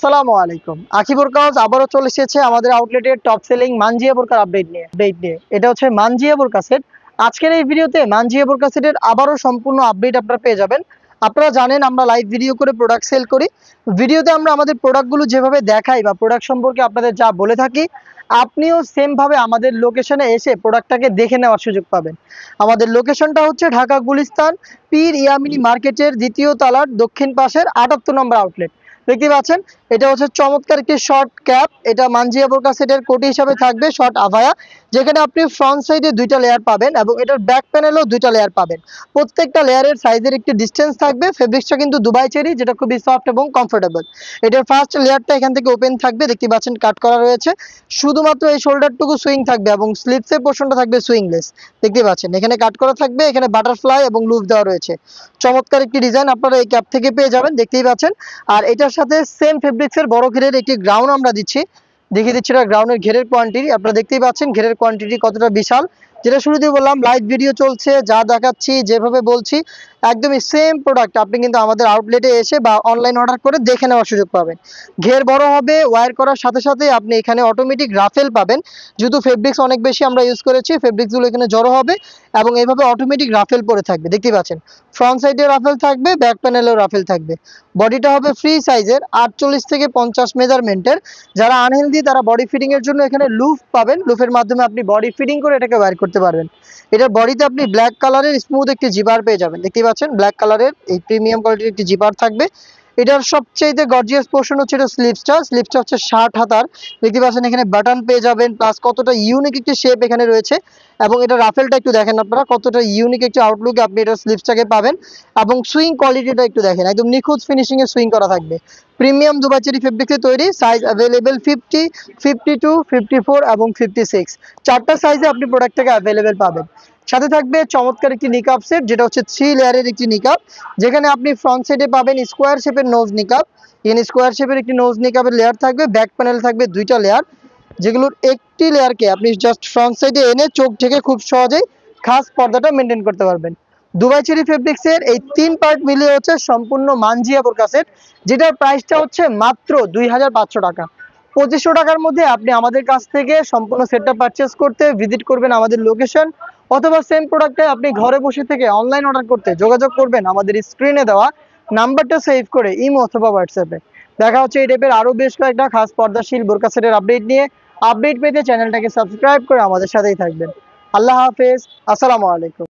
আসসালামু আলাইকুম। আখি বোরকা হাউস আবারও চলে এসেছে আমাদের আউটলেটের টপ সেলিং মানজিয়া বোরকার আপডেট নিয়ে। এটা হচ্ছে মানজিয়া বোরকা সেট। আজকের এই ভিডিওতে মানজিয়া বোরকা সেটের আবারও সম্পূর্ণ আপডেট আপনারা পেয়ে যাবেন। আপনারা জানেন আমরা লাইভ ভিডিও করে প্রোডাক্ট সেল করি। ভিডিওতে আমরা আমাদের প্রোডাক্টগুলো যেভাবে দেখাই বা প্রোডাক্ট সম্পর্কে আপনাদের যা বলে থাকি, আপনিও সেম ভাবে আমাদের লোকেশনে এসে প্রোডাক্টটাকে দেখে নেওয়ার সুযোগ পাবেন। আমাদের লোকেশনটা হচ্ছে ঢাকা গুলিস্তান পীর ইয়ামিনী মার্কেটের দ্বিতীয় তলার দক্ষিণ পাশের ৭৮ নম্বর আউটলেট। দেখতে পাচ্ছেন এটা হচ্ছে চমৎকার একটি শর্ট ক্যাপ। এটা মানজিয়া বোরকা সেটের কোটি হিসাবে থাকবে, শর্ট আভায়া, যেখানে আপনি ফ্রন্ট সাইডে দুইটা লেয়ার পাবেন এবং এটার ব্যাক প্যানেলেও দুইটা লেয়ার পাবেন। প্রত্যেকটা লেয়ারের সাইজের একটি ডিস্টেন্স থাকবে। ফেব্রিক্সটা কিন্তু দুবাই চেরি, যেটা খুবই সফট এবং কমফোর্টেবল। এটার ফার্স্ট লেয়ারটা এখান থেকে ওপেন থাকবে, দেখতে পাচ্ছেন কাট করা রয়েছে। শুধুমাত্র এই শোল্ডারটুকু সুইং থাকবে এবং স্লিভসের পোর্শনটা থাকবে সুইংলেস। দেখতে পাচ্ছেন এখানে কাট করা থাকবে, এখানে বাটারফ্লাই এবং লুপ দেওয়া রয়েছে। চমৎকার একটি ডিজাইন আপনারা এই ক্যাপ থেকে পেয়ে যাবেন, দেখতেই পাচ্ছেন। আর এটার সাথে সেম ফেব্রিক্সের বড় ঘেরের একটি গ্রাউন্ড আমরা দিচ্ছি, দেখিয়ে দিচ্ছি এটা গ্রাউন্ডের ঘেরের কোয়ান্টিটি। আপনারা দেখতেই পাচ্ছেন ঘেরের কোয়ান্টিটি কতটা বিশাল। যেটা শুরুতেই বললাম, লাইভ ভিডিও চলছে, যা দেখাচ্ছি যেভাবে বলছি একদমই সেম প্রোডাক্ট আপনি কিন্তু আমাদের আউটলেটে এসে বা অনলাইন অর্ডার করে দেখে নেওয়ার সুযোগ পাবেন। ঘের বড় হবে, ওয়্যার করার সাথে সাথে আপনি এখানে অটোমেটিক রাফেল পাবেন। যেহেতু ফেব্রিক্স অনেক বেশি আমরা ইউজ করেছি, ফেব্রিক্সগুলো এখানে জড়ো হবে এবং এইভাবে অটোমেটিক রাফেল পরে থাকবে। দেখতেই পাচ্ছেন ফ্রন্ট সাইডে রাফেল থাকবে, ব্যাক প্যানেলেও রাফেল থাকবে। বডিটা হবে ফ্রি সাইজের 48 থেকে 50 মেজারমেন্টের। যারা আনহেলদি তারা বডি ফিটিং এর জন্য এখানে লুফ পাবেন, লুফের মাধ্যমে আপনি বডি ফিটিং করে এটাকে ওয়্যার করতে পারবেন। এটার বডিতে আপনি ব্ল্যাক কালারের স্মুথ একটি জিপার পেয়ে যাবেন, দেখতে পাচ্ছেন ব্ল্যাক কালারের এই প্রিমিয়াম কোয়ালিটির একটি জিপার থাকবে। এটার সবচেয়ে গর্জিয়াস পোর্শন হচ্ছে এটা স্লিভসটা হচ্ছে 60 হাতার। দেখতে পাচ্ছেন এখানে বাটন পেয়ে যাবেন, প্লাস কতটা ইউনিক একটি শেপ এখানে রয়েছে। এবং এটা রাফেলটা একটু দেখেন আপনারা, কতটা ইউনিক একটি আউটলুক আপনি এটা স্লিভসটাকে পাবেন। এবং সুইং কোয়ালিটিটা একটু দেখেন, একদম নিখুঁত ফিনিশিং এ সুইং করা থাকবে। প্রিমিয়াম দুবাই চেরি ফেব্রিক্সে তৈরি। সাইজ অ্যাভেলেবেল 50, 52, 54 এবং 56, চারটা সাইজে আপনি প্রোডাক্টটাকে অ্যাভেলেবেল পাবেন। সাথে থাকবে চমৎকার একটি নিকাপ সেট, যেটা হচ্ছে 3 লেয়ারের একটি নিকাপ, যেখানে আপনি ফ্রন্ট সাইডে পাবেন স্কোয়ার শেপের নোজ নিকাপ। এখানে স্কোয়ার শেপের একটি নোজ নিকাপের লেয়ার থাকবে, ব্যাক প্যানেল থাকবে দুইটা লেয়ার, যেগুলোর একটি লেয়ারকে আপনি জাস্ট ফ্রন্ট সাইডে এনে চোখ ঢেকে খুব সহজেই খাস পর্দাটা মেনটেন করতে পারবেন। দুবাই চেরি ফেব্রিক্সের এই 3 পার্ট মিলিয়ে হচ্ছে সম্পূর্ণ মানজিয়া বোরকা সেট, যেটার প্রাইসটা হচ্ছে মাত্র 2500 টাকা। 2500 টাকার মধ্যে আপনি আমাদের কাছ থেকে সম্পূর্ণ সেটটা পারচেস করতে ভিজিট করবেন আমাদের লোকেশন, অথবা সেম প্রোডাক্টে আপনি ঘরে বসে থেকে অনলাইন অর্ডার করতে যোগাযোগ করবেন আমাদের স্ক্রিনে দেওয়া নাম্বারটা সেভ করে ইমো অথবা হোয়াটসঅ্যাপে। দেখা হচ্ছে এই টাইপের আরও বেশ কয়েকটা খাস পর্দাশীল বোরকা সেটের আপডেট নিয়ে। আপডেট পেতে চ্যানেলটাকে সাবস্ক্রাইব করে আমাদের সাথেই থাকবেন। আল্লাহ হাফেজ, আসসালামু আলাইকুম।